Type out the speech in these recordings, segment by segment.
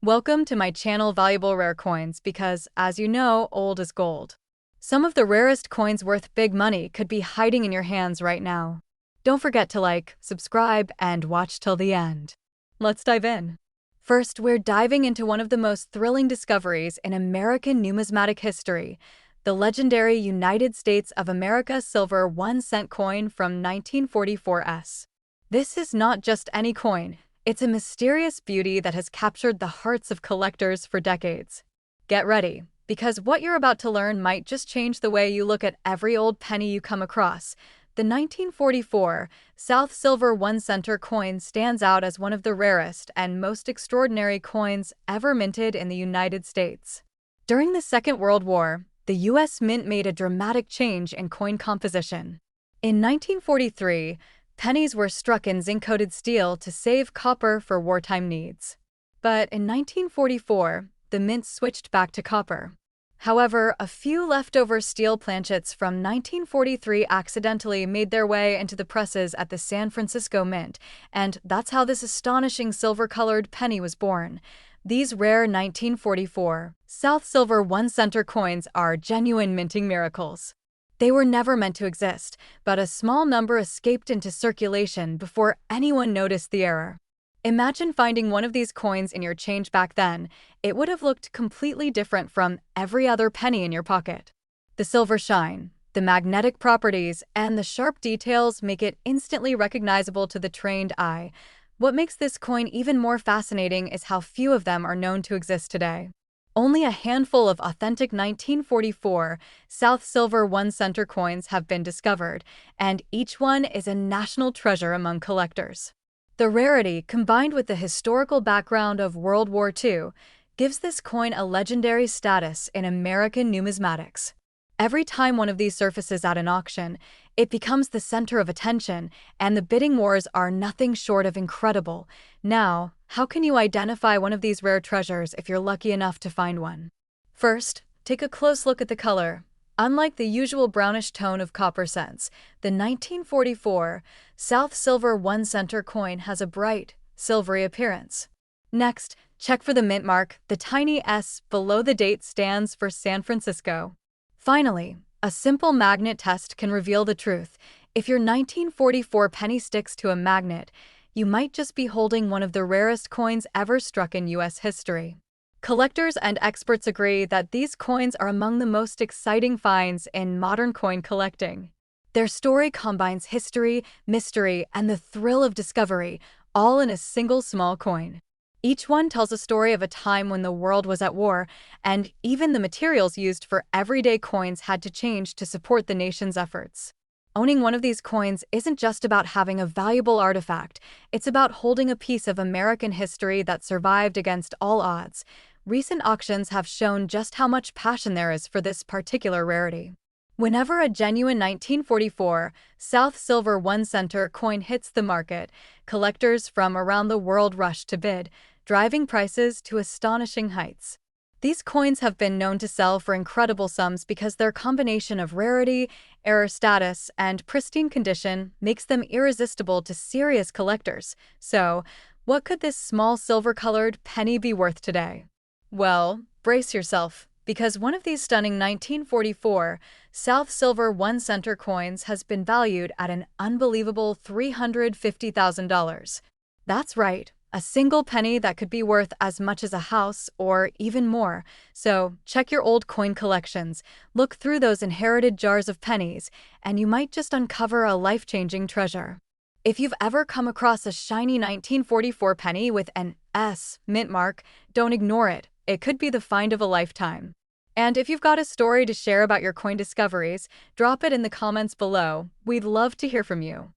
Welcome to my channel Valuable Rare Coins because, as you know, old is gold. Some of the rarest coins worth big money could be hiding in your hands right now. Don't forget to like, subscribe, and watch till the end. Let's dive in. First, we're diving into one of the most thrilling discoveries in American numismatic history, the legendary United States of America silver 1-cent coin from 1944's. This is not just any coin. It's a mysterious beauty that has captured the hearts of collectors for decades. Get ready, because what you're about to learn might just change the way you look at every old penny you come across. The 1944 South Silver 1-center coin stands out as one of the rarest and most extraordinary coins ever minted in the United States. During the Second World War, the U.S. Mint made a dramatic change in coin composition. In 1943, pennies were struck in zinc-coated steel to save copper for wartime needs. But in 1944, the mint switched back to copper. However, a few leftover steel planchets from 1943 accidentally made their way into the presses at the San Francisco Mint, and that's how this astonishing silver-colored penny was born. These rare 1944 South Silver 1-center coins are genuine minting miracles. They were never meant to exist, but a small number escaped into circulation before anyone noticed the error. Imagine finding one of these coins in your change back then. It would have looked completely different from every other penny in your pocket. The silver shine, the magnetic properties, and the sharp details make it instantly recognizable to the trained eye. What makes this coin even more fascinating is how few of them are known to exist today. Only a handful of authentic 1944 South Silver 1-center coins have been discovered, and each one is a national treasure among collectors. The rarity, combined with the historical background of World War II, gives this coin a legendary status in American numismatics. Every time one of these surfaces at an auction, it becomes the center of attention, and the bidding wars are nothing short of incredible. Now, how can you identify one of these rare treasures if you're lucky enough to find one? First, take a close look at the color. Unlike the usual brownish tone of copper cents, the 1944 South Silver 1-center coin has a bright, silvery appearance. Next, check for the mint mark. The tiny S below the date stands for San Francisco. Finally, a simple magnet test can reveal the truth. If your 1944 penny sticks to a magnet, you might just be holding one of the rarest coins ever struck in U.S. history. Collectors and experts agree that these coins are among the most exciting finds in modern coin collecting. Their story combines history, mystery, and the thrill of discovery, all in a single small coin. Each one tells a story of a time when the world was at war, and even the materials used for everyday coins had to change to support the nation's efforts. Owning one of these coins isn't just about having a valuable artifact, it's about holding a piece of American history that survived against all odds. Recent auctions have shown just how much passion there is for this particular rarity. Whenever a genuine 1944 South Silver 1-center coin hits the market, collectors from around the world rush to bid, driving prices to astonishing heights. These coins have been known to sell for incredible sums because their combination of rarity, error status, and pristine condition makes them irresistible to serious collectors. So, what could this small silver-colored penny be worth today? Well, brace yourself, because one of these stunning 1944 South Silver 1-center coins has been valued at an unbelievable $350,000. That's right. A single penny that could be worth as much as a house or even more. So, check your old coin collections, look through those inherited jars of pennies, and you might just uncover a life-changing treasure. If you've ever come across a shiny 1944 penny with an S mint mark, don't ignore it. It could be the find of a lifetime. And if you've got a story to share about your coin discoveries, drop it in the comments below. We'd love to hear from you.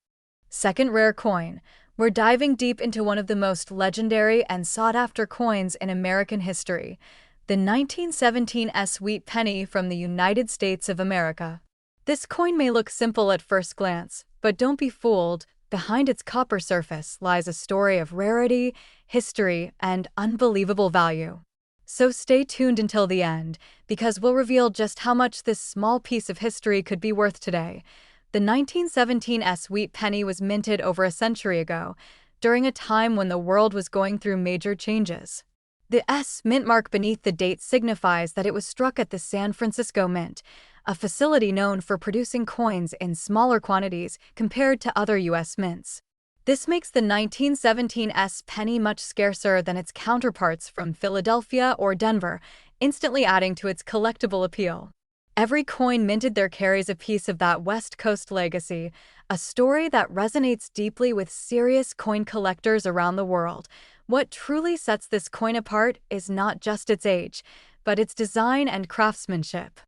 Second rare coin. We're diving deep into one of the most legendary and sought-after coins in American history, the 1917 wheat penny from the United States of America. This coin may look simple at first glance, but don't be fooled. Behind its copper surface lies a story of rarity, history, and unbelievable value. So stay tuned until the end, because we'll reveal just how much this small piece of history could be worth today. The 1917 wheat penny was minted over a century ago, during a time when the world was going through major changes. The S mint mark beneath the date signifies that it was struck at the San Francisco Mint, a facility known for producing coins in smaller quantities compared to other U.S. mints. This makes the 1917 S penny much scarcer than its counterparts from Philadelphia or Denver, instantly adding to its collectible appeal. Every coin minted there carries a piece of that West Coast legacy, a story that resonates deeply with serious coin collectors around the world. What truly sets this coin apart is not just its age, but its design and craftsmanship.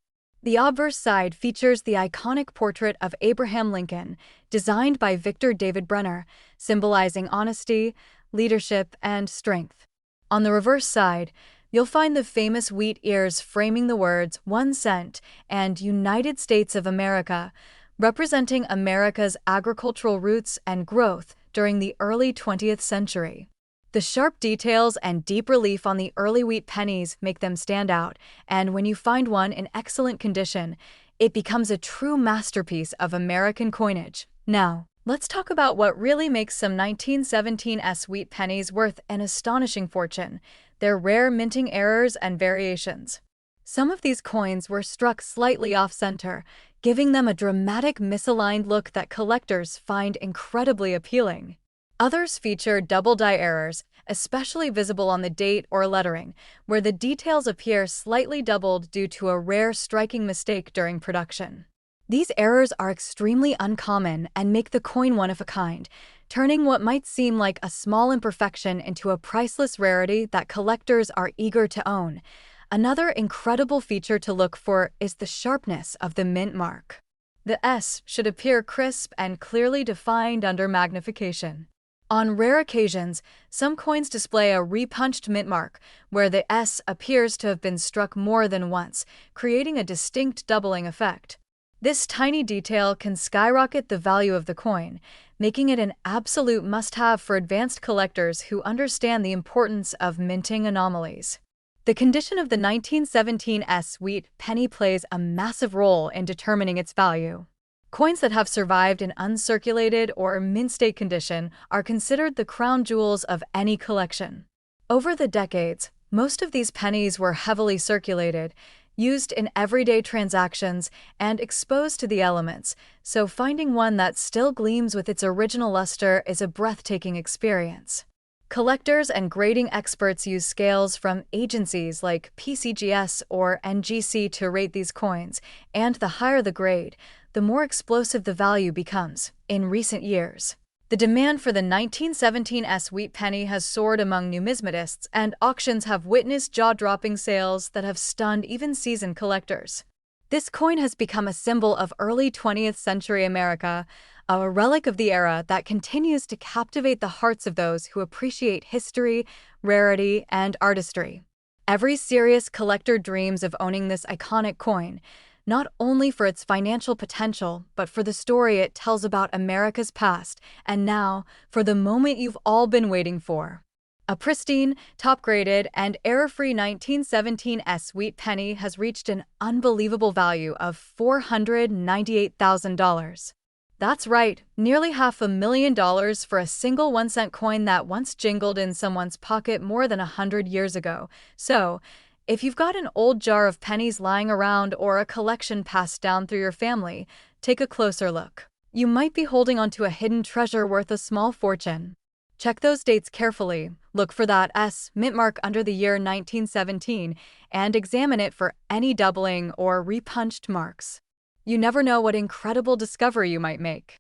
The obverse side features the iconic portrait of Abraham Lincoln, designed by Victor David Brenner, symbolizing honesty, leadership, and strength. On the reverse side, you'll find the famous wheat ears framing the words 1 cent and United States of America, representing America's agricultural roots and growth during the early 20th century. The sharp details and deep relief on the early wheat pennies make them stand out, and when you find one in excellent condition, it becomes a true masterpiece of American coinage. Now, let's talk about what really makes some 1917 S wheat pennies worth an astonishing fortune: their rare minting errors and variations. Some of these coins were struck slightly off-center, giving them a dramatic misaligned look that collectors find incredibly appealing. Others feature double-die errors, especially visible on the date or lettering, where the details appear slightly doubled due to a rare striking mistake during production. These errors are extremely uncommon and make the coin one of a kind, turning what might seem like a small imperfection into a priceless rarity that collectors are eager to own. Another incredible feature to look for is the sharpness of the mint mark. The S should appear crisp and clearly defined under magnification. On rare occasions, some coins display a repunched mint mark, where the S appears to have been struck more than once, creating a distinct doubling effect. This tiny detail can skyrocket the value of the coin, making it an absolute must-have for advanced collectors who understand the importance of minting anomalies. The condition of the 1917 S wheat penny plays a massive role in determining its value. Coins that have survived in uncirculated or mint-state condition are considered the crown jewels of any collection. Over the decades, most of these pennies were heavily circulated, used in everyday transactions, and exposed to the elements, so finding one that still gleams with its original luster is a breathtaking experience. Collectors and grading experts use scales from agencies like PCGS or NGC to rate these coins, and the higher the grade, the more explosive the value becomes. In recent years, the demand for the 1917 S wheat penny has soared among numismatists, and auctions have witnessed jaw-dropping sales that have stunned even seasoned collectors. This coin has become a symbol of early 20th century America, a relic of the era that continues to captivate the hearts of those who appreciate history, rarity, and artistry. Every serious collector dreams of owning this iconic coin, not only for its financial potential, but for the story it tells about America's past, and now, for the moment you've all been waiting for. A pristine, top-graded, and error-free 1917 S wheat penny has reached an unbelievable value of $498,000. That's right, nearly $500,000 for a single 1-cent coin that once jingled in someone's pocket more than 100 years ago. So, if you've got an old jar of pennies lying around or a collection passed down through your family, take a closer look. You might be holding onto a hidden treasure worth a small fortune. Check those dates carefully, look for that S mint mark under the year 1917, and examine it for any doubling or repunched marks. You never know what incredible discovery you might make.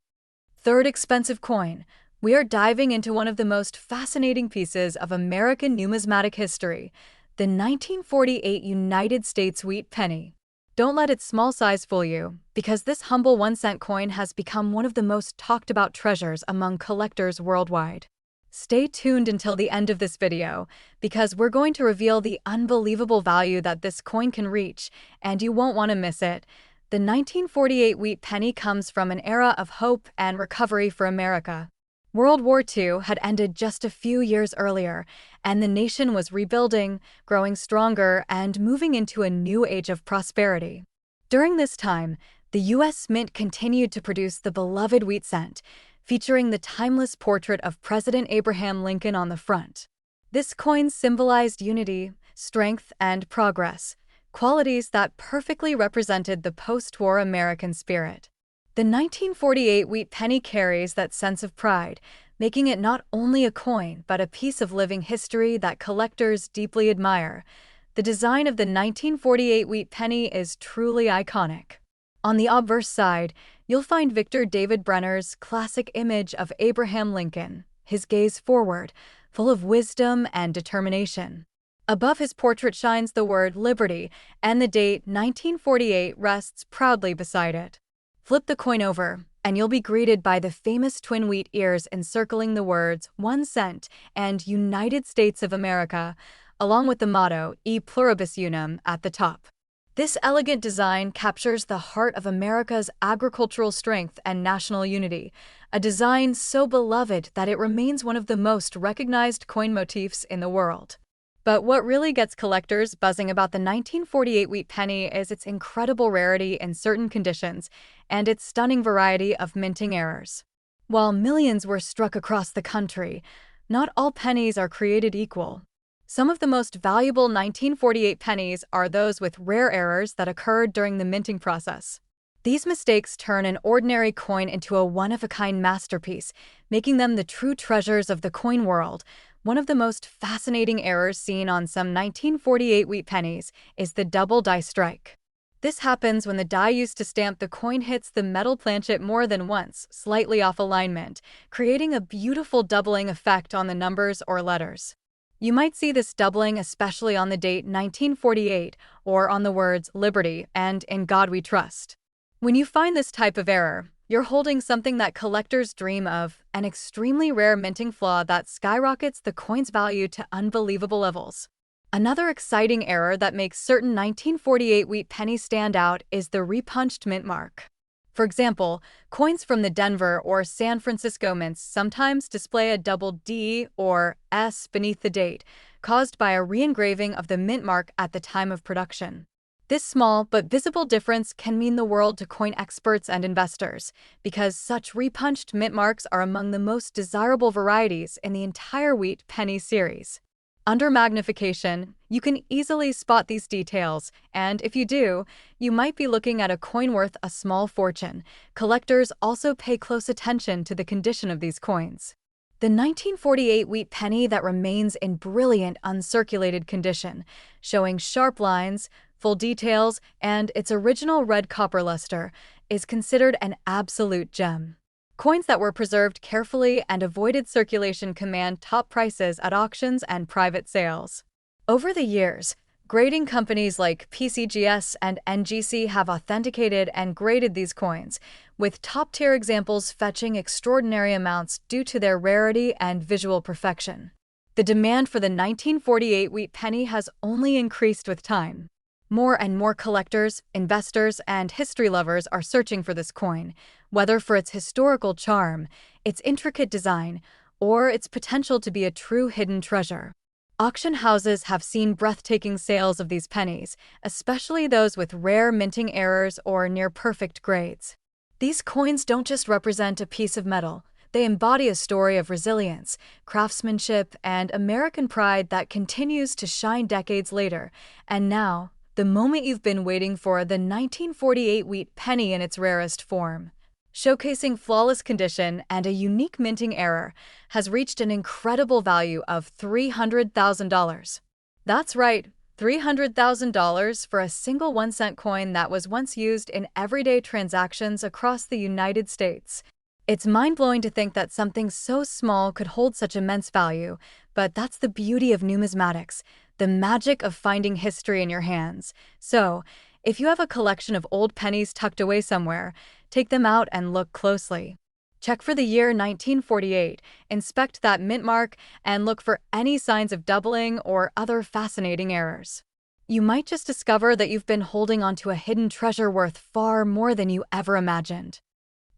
Third expensive coin. We are diving into one of the most fascinating pieces of American numismatic history, the 1948 United States wheat penny. Don't let its small size fool you, because this humble 1-cent coin has become one of the most talked about treasures among collectors worldwide. Stay tuned until the end of this video, because we're going to reveal the unbelievable value that this coin can reach, and you won't want to miss it. The 1948 wheat penny comes from an era of hope and recovery for America. World War II had ended just a few years earlier, and the nation was rebuilding, growing stronger, and moving into a new age of prosperity. During this time, the U.S. Mint continued to produce the beloved wheat cent, featuring the timeless portrait of President Abraham Lincoln on the front. This coin symbolized unity, strength, and progress, qualities that perfectly represented the post-war American spirit. The 1948 wheat penny carries that sense of pride, making it not only a coin but a piece of living history that collectors deeply admire. The design of the 1948 wheat penny is truly iconic. On the obverse side, you'll find Victor David Brenner's classic image of Abraham Lincoln, his gaze forward, full of wisdom and determination. Above his portrait shines the word Liberty, and the date 1948 rests proudly beside it. Flip the coin over, and you'll be greeted by the famous twin wheat ears encircling the words 1 cent and United States of America, along with the motto E Pluribus Unum at the top. This elegant design captures the heart of America's agricultural strength and national unity, a design so beloved that it remains one of the most recognized coin motifs in the world. But what really gets collectors buzzing about the 1948 wheat penny is its incredible rarity in certain conditions and its stunning variety of minting errors. While millions were struck across the country, not all pennies are created equal. Some of the most valuable 1948 pennies are those with rare errors that occurred during the minting process. These mistakes turn an ordinary coin into a one-of-a-kind masterpiece, making them the true treasures of the coin world. One of the most fascinating errors seen on some 1948 wheat pennies is the double die strike. This happens when the die used to stamp the coin hits the metal planchet more than once, slightly off alignment, creating a beautiful doubling effect on the numbers or letters. You might see this doubling especially on the date 1948 or on the words Liberty and In God We Trust. When you find this type of error, you're holding something that collectors dream of, an extremely rare minting flaw that skyrockets the coin's value to unbelievable levels. Another exciting error that makes certain 1948 wheat pennies stand out is the repunched mint mark. For example, coins from the Denver or San Francisco mints sometimes display a double D or S beneath the date, caused by a re-engraving of the mint mark at the time of production. This small but visible difference can mean the world to coin experts and investors, because such repunched mint marks are among the most desirable varieties in the entire wheat penny series. Under magnification, you can easily spot these details, and if you do, you might be looking at a coin worth a small fortune. Collectors also pay close attention to the condition of these coins. The 1948 wheat penny that remains in brilliant uncirculated condition, showing sharp lines, full details, and its original red copper luster, is considered an absolute gem. Coins that were preserved carefully and avoided circulation command top prices at auctions and private sales. Over the years, grading companies like PCGS and NGC have authenticated and graded these coins, with top-tier examples fetching extraordinary amounts due to their rarity and visual perfection. The demand for the 1948 wheat penny has only increased with time. More and more collectors, investors, and history lovers are searching for this coin, whether for its historical charm, its intricate design, or its potential to be a true hidden treasure. Auction houses have seen breathtaking sales of these pennies, especially those with rare minting errors or near-perfect grades. These coins don't just represent a piece of metal, they embody a story of resilience, craftsmanship, and American pride that continues to shine decades later. And now, the moment you've been waiting for, the 1948 wheat penny in its rarest form. Showcasing flawless condition and a unique minting error, has reached an incredible value of $300,000. That's right, $300,000 for a single 1-cent coin that was once used in everyday transactions across the United States. It's mind-blowing to think that something so small could hold such immense value, but that's the beauty of numismatics, the magic of finding history in your hands. So, if you have a collection of old pennies tucked away somewhere, take them out and look closely. Check for the year 1948, inspect that mint mark, and look for any signs of doubling or other fascinating errors. You might just discover that you've been holding onto a hidden treasure worth far more than you ever imagined.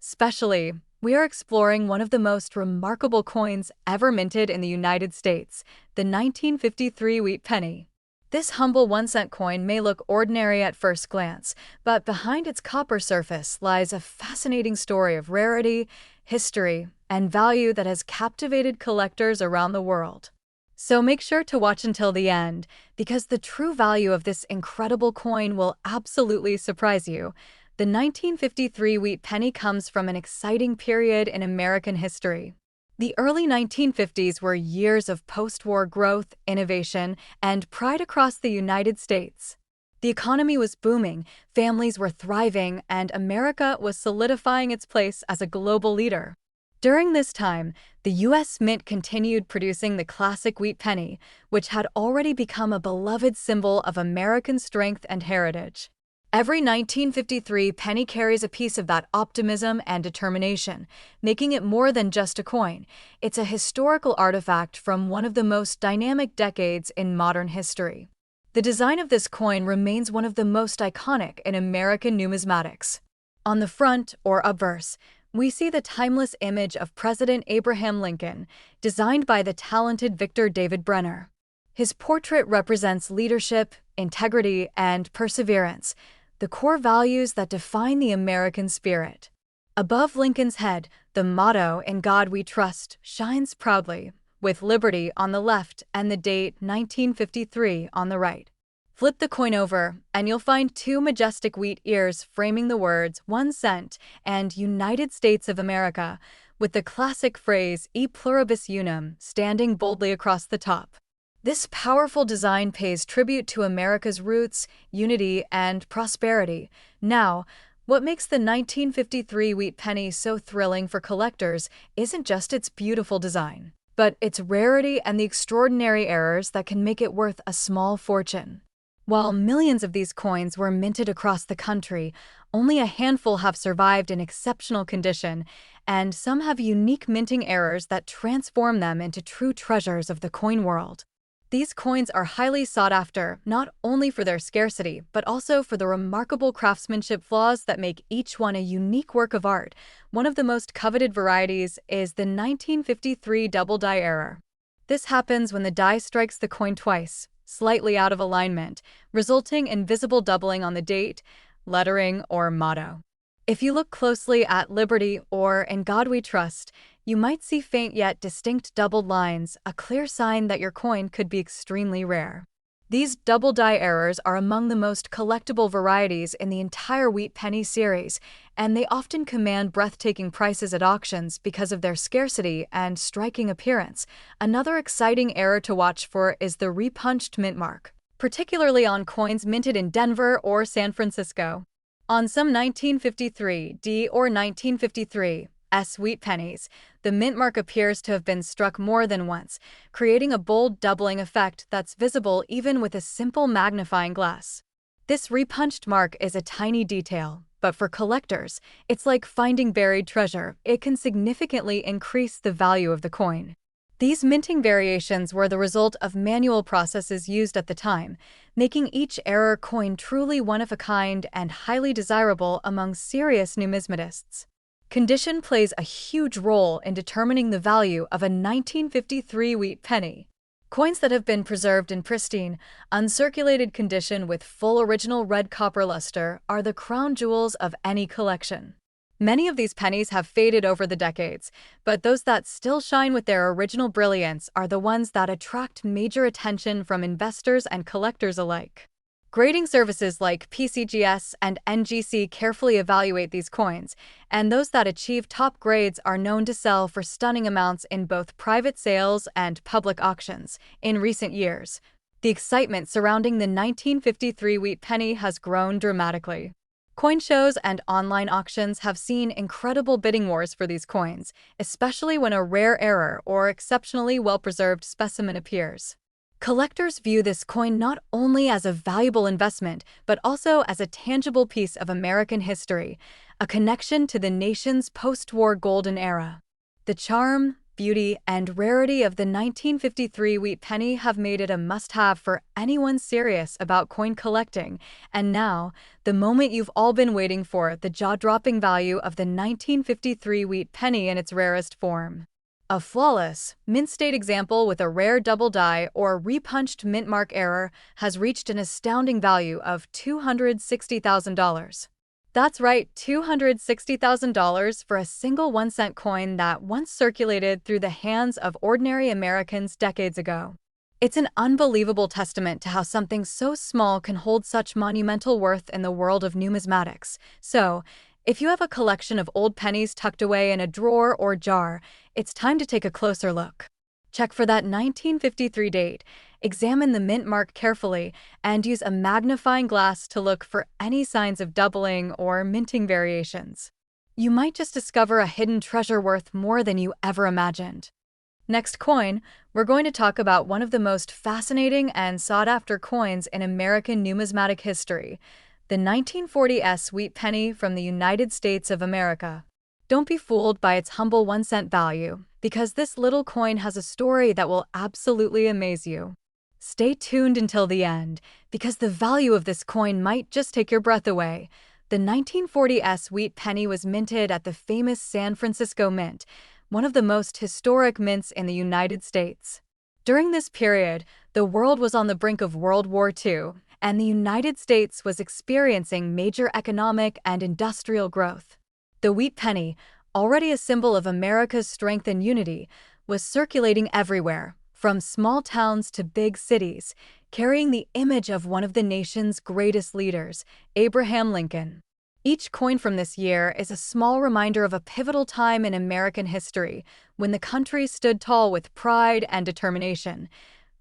Especially, we are exploring one of the most remarkable coins ever minted in the United States, the 1953 wheat penny. This humble 1-cent coin may look ordinary at first glance, but behind its copper surface lies a fascinating story of rarity, history, and value that has captivated collectors around the world. So make sure to watch until the end, because the true value of this incredible coin will absolutely surprise you. The 1953 wheat penny comes from an exciting period in American history. The early 1950s were years of post-war growth, innovation, and pride across the United States. The economy was booming, families were thriving, and America was solidifying its place as a global leader. During this time, the U.S. Mint continued producing the classic wheat penny, which had already become a beloved symbol of American strength and heritage. Every 1953 penny carries a piece of that optimism and determination, making it more than just a coin. It's a historical artifact from one of the most dynamic decades in modern history. The design of this coin remains one of the most iconic in American numismatics. On the front, or obverse, we see the timeless image of President Abraham Lincoln, designed by the talented Victor David Brenner. His portrait represents leadership, integrity, and perseverance, the core values that define the American spirit. Above Lincoln's head, the motto, "In God We Trust," shines proudly, with liberty on the left and the date 1953 on the right. Flip the coin over, and you'll find two majestic wheat ears framing the words 1 cent and United States of America, with the classic phrase E pluribus unum standing boldly across the top. This powerful design pays tribute to America's roots, unity, and prosperity. Now, what makes the 1953 wheat penny so thrilling for collectors isn't just its beautiful design, but its rarity and the extraordinary errors that can make it worth a small fortune. While millions of these coins were minted across the country, only a handful have survived in exceptional condition, and some have unique minting errors that transform them into true treasures of the coin world. These coins are highly sought after, not only for their scarcity, but also for the remarkable craftsmanship flaws that make each one a unique work of art. One of the most coveted varieties is the 1953 double die error. This happens when the die strikes the coin twice, slightly out of alignment, resulting in visible doubling on the date, lettering, or motto. If you look closely at Liberty or In God We Trust, you might see faint yet distinct doubled lines, a clear sign that your coin could be extremely rare. These double die errors are among the most collectible varieties in the entire wheat penny series, and they often command breathtaking prices at auctions because of their scarcity and striking appearance. Another exciting error to watch for is the repunched mint mark, particularly on coins minted in Denver or San Francisco. On some 1953 D or 1953 S wheat pennies, the mint mark appears to have been struck more than once, creating a bold doubling effect that's visible even with a simple magnifying glass. This repunched mark is a tiny detail, but for collectors, it's like finding buried treasure. It can significantly increase the value of the coin. These minting variations were the result of manual processes used at the time, making each error coin truly one of a kind and highly desirable among serious numismatists. Condition plays a huge role in determining the value of a 1953 wheat penny. Coins that have been preserved in pristine, uncirculated condition with full original red copper luster are the crown jewels of any collection. Many of these pennies have faded over the decades, but those that still shine with their original brilliance are the ones that attract major attention from investors and collectors alike. Grading services like PCGS and NGC carefully evaluate these coins, and those that achieve top grades are known to sell for stunning amounts in both private sales and public auctions. In recent years, the excitement surrounding the 1953 wheat penny has grown dramatically. Coin shows and online auctions have seen incredible bidding wars for these coins, especially when a rare error or exceptionally well-preserved specimen appears. Collectors view this coin not only as a valuable investment, but also as a tangible piece of American history, a connection to the nation's post-war golden era. The charm, beauty, and rarity of the 1953 wheat penny have made it a must-have for anyone serious about coin collecting. And now, the moment you've all been waiting for, the jaw-dropping value of the 1953 wheat penny in its rarest form. A flawless, mint-state example with a rare double die or repunched mint mark error has reached an astounding value of $260,000. That's right, $260,000 for a single 1 cent coin that once circulated through the hands of ordinary Americans decades ago. It's an unbelievable testament to how something so small can hold such monumental worth in the world of numismatics. So, if you have a collection of old pennies tucked away in a drawer or jar, it's time to take a closer look. Check for that 1953 date, examine the mint mark carefully, and use a magnifying glass to look for any signs of doubling or minting variations. You might just discover a hidden treasure worth more than you ever imagined. Next coin, we're going to talk about one of the most fascinating and sought-after coins in American numismatic history, the 1940s wheat penny from the United States of America. Don't be fooled by its humble 1-cent value, because this little coin has a story that will absolutely amaze you. Stay tuned until the end, because the value of this coin might just take your breath away. The 1940s wheat penny was minted at the famous San Francisco Mint, one of the most historic mints in the United States. During this period, the world was on the brink of World War II, and the United States was experiencing major economic and industrial growth. The wheat penny, already a symbol of America's strength and unity, was circulating everywhere, from small towns to big cities, carrying the image of one of the nation's greatest leaders, Abraham Lincoln. Each coin from this year is a small reminder of a pivotal time in American history when the country stood tall with pride and determination.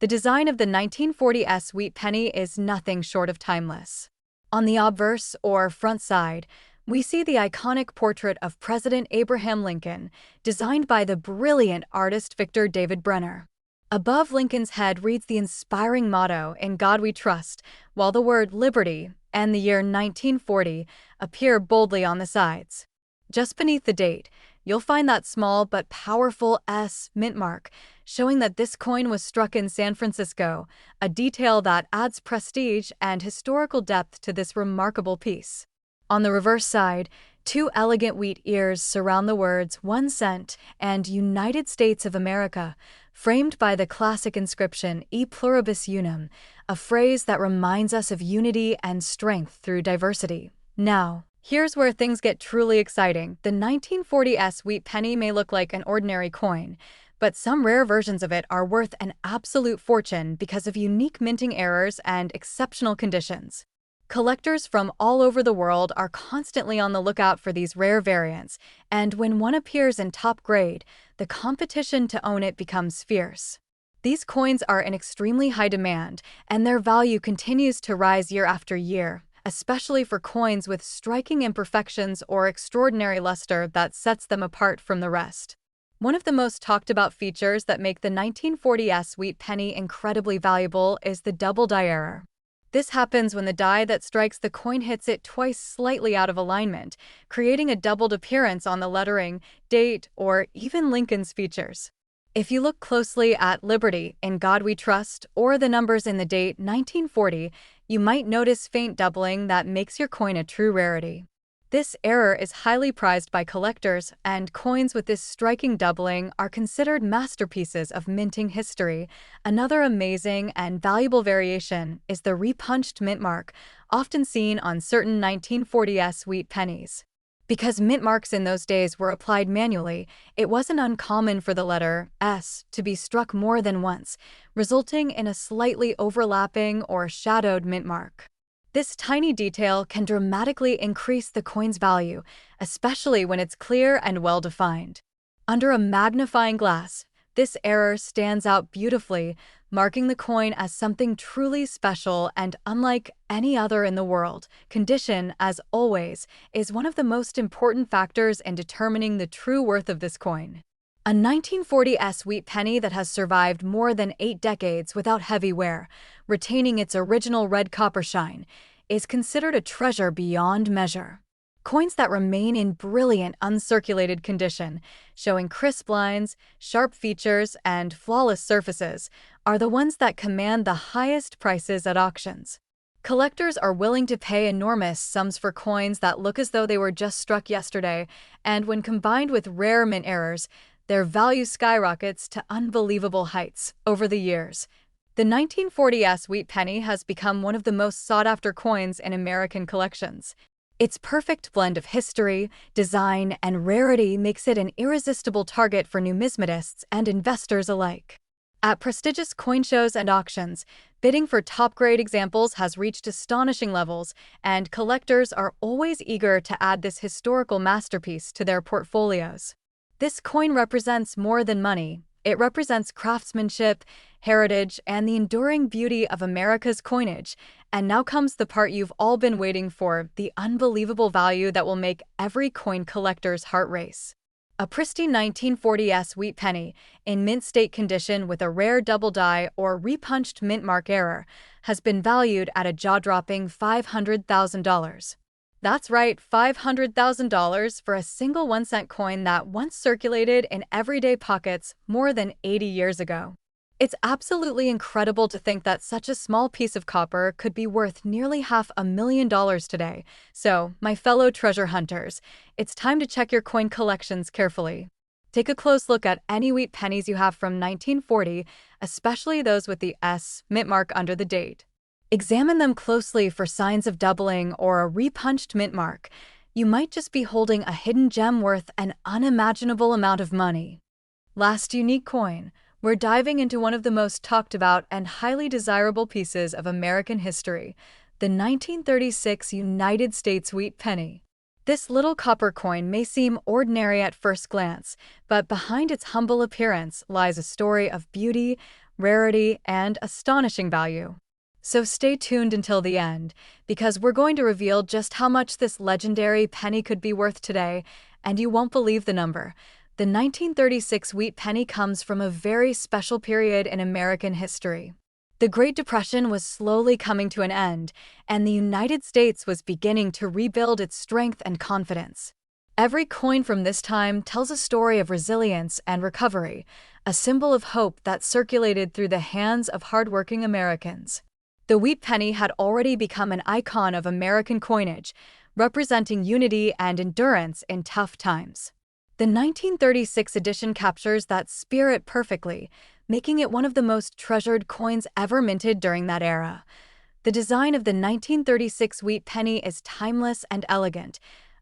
The design of the 1940s wheat penny is nothing short of timeless. On the obverse, or front side, we see the iconic portrait of President Abraham Lincoln, designed by the brilliant artist Victor David Brenner. Above Lincoln's head reads the inspiring motto, "In God We Trust," while the word liberty and the year 1940 appear boldly on the sides. Just beneath the date, you'll find that small but powerful S mint mark, showing that this coin was struck in San Francisco, a detail that adds prestige and historical depth to this remarkable piece. On the reverse side, two elegant wheat ears surround the words 1 cent and United States of America, framed by the classic inscription E pluribus unum, a phrase that reminds us of unity and strength through diversity. Now, here's where things get truly exciting. The 1940s wheat penny may look like an ordinary coin, but some rare versions of it are worth an absolute fortune because of unique minting errors and exceptional conditions. Collectors from all over the world are constantly on the lookout for these rare variants, and when one appears in top grade, the competition to own it becomes fierce. These coins are in extremely high demand, and their value continues to rise year after year, especially for coins with striking imperfections or extraordinary luster that sets them apart from the rest. One of the most talked about features that make the 1940s wheat penny incredibly valuable is the double die error. This happens when the die that strikes the coin hits it twice slightly out of alignment, creating a doubled appearance on the lettering, date, or even Lincoln's features. If you look closely at Liberty, In God We Trust, or the numbers in the date 1940, you might notice faint doubling that makes your coin a true rarity. This error is highly prized by collectors, and coins with this striking doubling are considered masterpieces of minting history. Another amazing and valuable variation is the repunched mint mark, often seen on certain 1940s wheat pennies. Because mint marks in those days were applied manually, it wasn't uncommon for the letter S to be struck more than once, resulting in a slightly overlapping or shadowed mint mark. This tiny detail can dramatically increase the coin's value, especially when it's clear and well-defined. Under a magnifying glass, this error stands out beautifully, marking the coin as something truly special and unlike any other in the world. Condition, as always, is one of the most important factors in determining the true worth of this coin. A 1940s wheat penny that has survived more than 8 decades without heavy wear, retaining its original red copper shine, is considered a treasure beyond measure. Coins that remain in brilliant uncirculated condition, showing crisp lines, sharp features, and flawless surfaces, are the ones that command the highest prices at auctions. Collectors are willing to pay enormous sums for coins that look as though they were just struck yesterday, and when combined with rare mint errors, their value skyrockets to unbelievable heights over the years. The 1940s wheat penny has become one of the most sought-after coins in American collections. Its perfect blend of history, design, and rarity makes it an irresistible target for numismatists and investors alike. At prestigious coin shows and auctions, bidding for top-grade examples has reached astonishing levels, and collectors are always eager to add this historical masterpiece to their portfolios. This coin represents more than money. It represents craftsmanship, heritage, and the enduring beauty of America's coinage. And now comes the part you've all been waiting for, the unbelievable value that will make every coin collector's heart race. A pristine 1940s wheat penny, in mint state condition with a rare double die or repunched mint mark error, has been valued at a jaw-dropping $500,000. That's right, $500,000 for a single 1-cent coin that once circulated in everyday pockets more than 80 years ago. It's absolutely incredible to think that such a small piece of copper could be worth nearly $500,000 today. So, my fellow treasure hunters, it's time to check your coin collections carefully. Take a close look at any wheat pennies you have from 1940, especially those with the S mint mark under the date. Examine them closely for signs of doubling or a repunched mint mark. You might just be holding a hidden gem worth an unimaginable amount of money. Last unique coin. We're diving into one of the most talked about and highly desirable pieces of American history, the 1936 United States wheat penny. This little copper coin may seem ordinary at first glance, but behind its humble appearance lies a story of beauty, rarity, and astonishing value. So stay tuned until the end, because we're going to reveal just how much this legendary penny could be worth today, and you won't believe the number. The 1936 wheat penny comes from a very special period in American history. The Great Depression was slowly coming to an end, and the United States was beginning to rebuild its strength and confidence. Every coin from this time tells a story of resilience and recovery, a symbol of hope that circulated through the hands of hardworking Americans. The wheat penny had already become an icon of American coinage, representing unity and endurance in tough times. The 1936 edition captures that spirit perfectly, making it one of the most treasured coins ever minted during that era. The design of the 1936 wheat penny is timeless and elegant,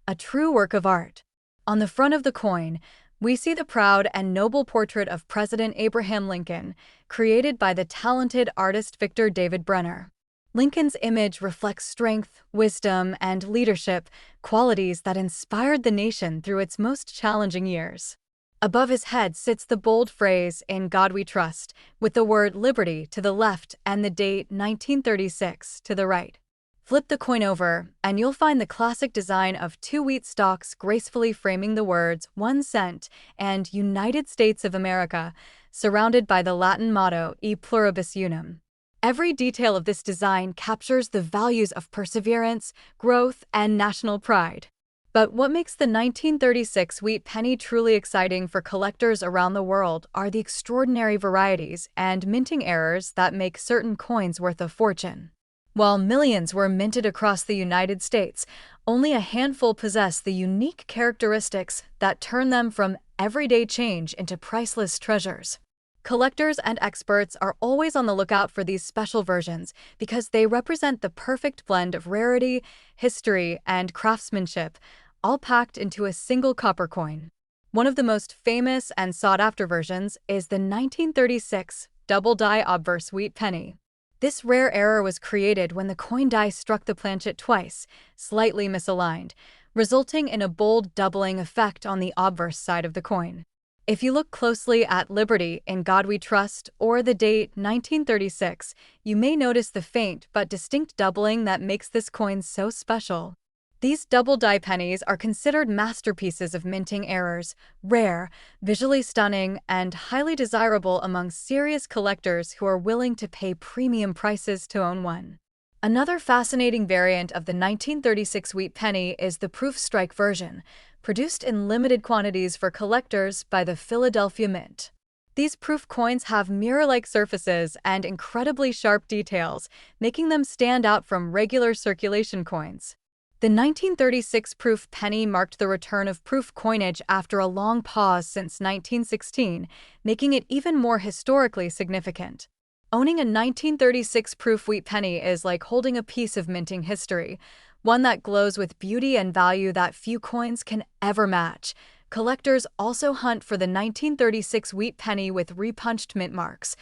a true work of art. On the front of the coin, we see the proud and noble portrait of President Abraham Lincoln, created by the talented artist Victor David Brenner. Lincoln's image reflects strength, wisdom, and leadership, qualities that inspired the nation through its most challenging years. Above his head sits the bold phrase, "In God We Trust," with the word liberty to the left and the date 1936 to the right. Flip the coin over, and you'll find the classic design of two wheat stalks gracefully framing the words 1 cent and United States of America, surrounded by the Latin motto E pluribus unum. Every detail of this design captures the values of perseverance, growth, and national pride. But what makes the 1936 wheat penny truly exciting for collectors around the world are the extraordinary varieties and minting errors that make certain coins worth a fortune. While millions were minted across the United States, only a handful possess the unique characteristics that turn them from everyday change into priceless treasures. Collectors and experts are always on the lookout for these special versions because they represent the perfect blend of rarity, history, and craftsmanship, all packed into a single copper coin. One of the most famous and sought-after versions is the 1936 double-die obverse wheat penny. This rare error was created when the coin die struck the planchet twice, slightly misaligned, resulting in a bold doubling effect on the obverse side of the coin. If you look closely at Liberty, In God We Trust, or the date 1936, you may notice the faint but distinct doubling that makes this coin so special. These double-die pennies are considered masterpieces of minting errors, rare, visually stunning, and highly desirable among serious collectors who are willing to pay premium prices to own one. Another fascinating variant of the 1936 wheat penny is the proof strike version, produced in limited quantities for collectors by the Philadelphia Mint. These proof coins have mirror-like surfaces and incredibly sharp details, making them stand out from regular circulation coins. The 1936 proof penny marked the return of proof coinage after a long pause since 1916, making it even more historically significant. Owning a 1936 proof wheat penny is like holding a piece of minting history, one that glows with beauty and value that few coins can ever match. Collectors also hunt for the 1936 wheat penny with repunched mint marks,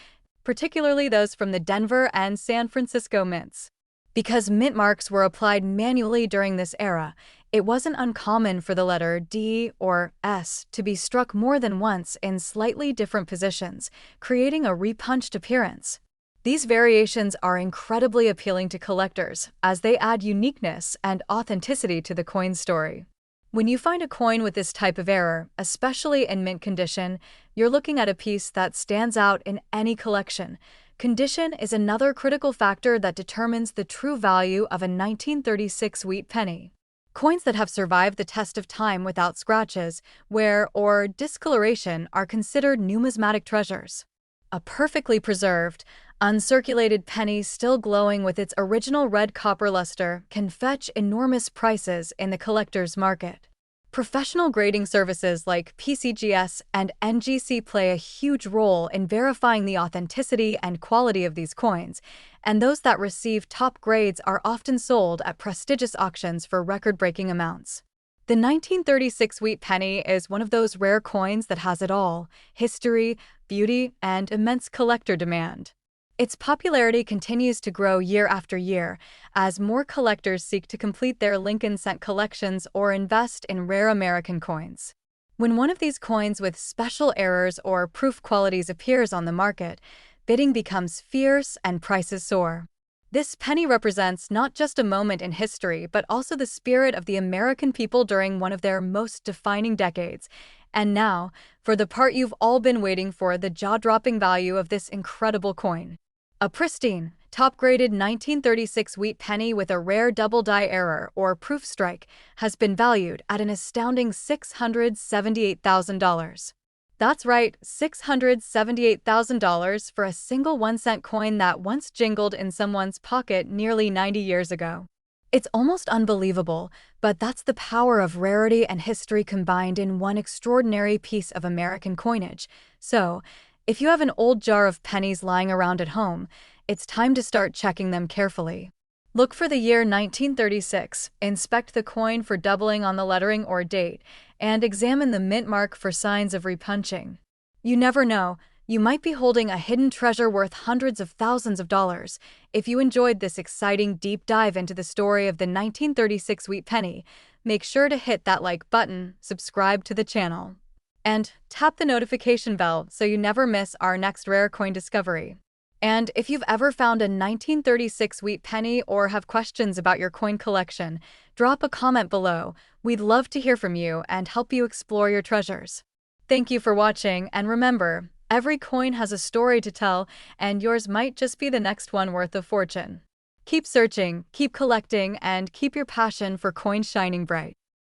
particularly those from the Denver and San Francisco mints. Because mint marks were applied manually during this era, it wasn't uncommon for the letter D or S to be struck more than once in slightly different positions, creating a repunched appearance. These variations are incredibly appealing to collectors as they add uniqueness and authenticity to the coin's story. When you find a coin with this type of error, especially in mint condition, you're looking at a piece that stands out in any collection. Condition is another critical factor that determines the true value of a 1936 wheat penny. Coins that have survived the test of time without scratches, wear, or discoloration are considered numismatic treasures. A perfectly preserved, uncirculated penny still glowing with its original red copper luster can fetch enormous prices in the collector's market. Professional grading services like PCGS and NGC play a huge role in verifying the authenticity and quality of these coins, and those that receive top grades are often sold at prestigious auctions for record-breaking amounts. The 1936 wheat penny is one of those rare coins that has it all: history, beauty, and immense collector demand. Its popularity continues to grow year after year as more collectors seek to complete their Lincoln cent collections or invest in rare American coins. When one of these coins with special errors or proof qualities appears on the market, bidding becomes fierce and prices soar. This penny represents not just a moment in history, but also the spirit of the American people during one of their most defining decades. And now, for the part you've all been waiting for, the jaw-dropping value of this incredible coin. A pristine, top-graded 1936 wheat penny with a rare double-die error or proof strike has been valued at an astounding $678,000. That's right, $678,000 for a single 1-cent coin that once jingled in someone's pocket nearly 90 years ago. It's almost unbelievable, but that's the power of rarity and history combined in one extraordinary piece of American coinage. So, if you have an old jar of pennies lying around at home, it's time to start checking them carefully. Look for the year 1936, inspect the coin for doubling on the lettering or date, and examine the mint mark for signs of repunching. You never know, you might be holding a hidden treasure worth hundreds of thousands of dollars. If you enjoyed this exciting deep dive into the story of the 1936 wheat penny, make sure to hit that like button, subscribe to the channel, and tap the notification bell so you never miss our next rare coin discovery. And if you've ever found a 1936 wheat penny or have questions about your coin collection, drop a comment below. We'd love to hear from you and help you explore your treasures. Thank you for watching, and remember, every coin has a story to tell, and yours might just be the next one worth a fortune. Keep searching, keep collecting, and keep your passion for coins shining bright.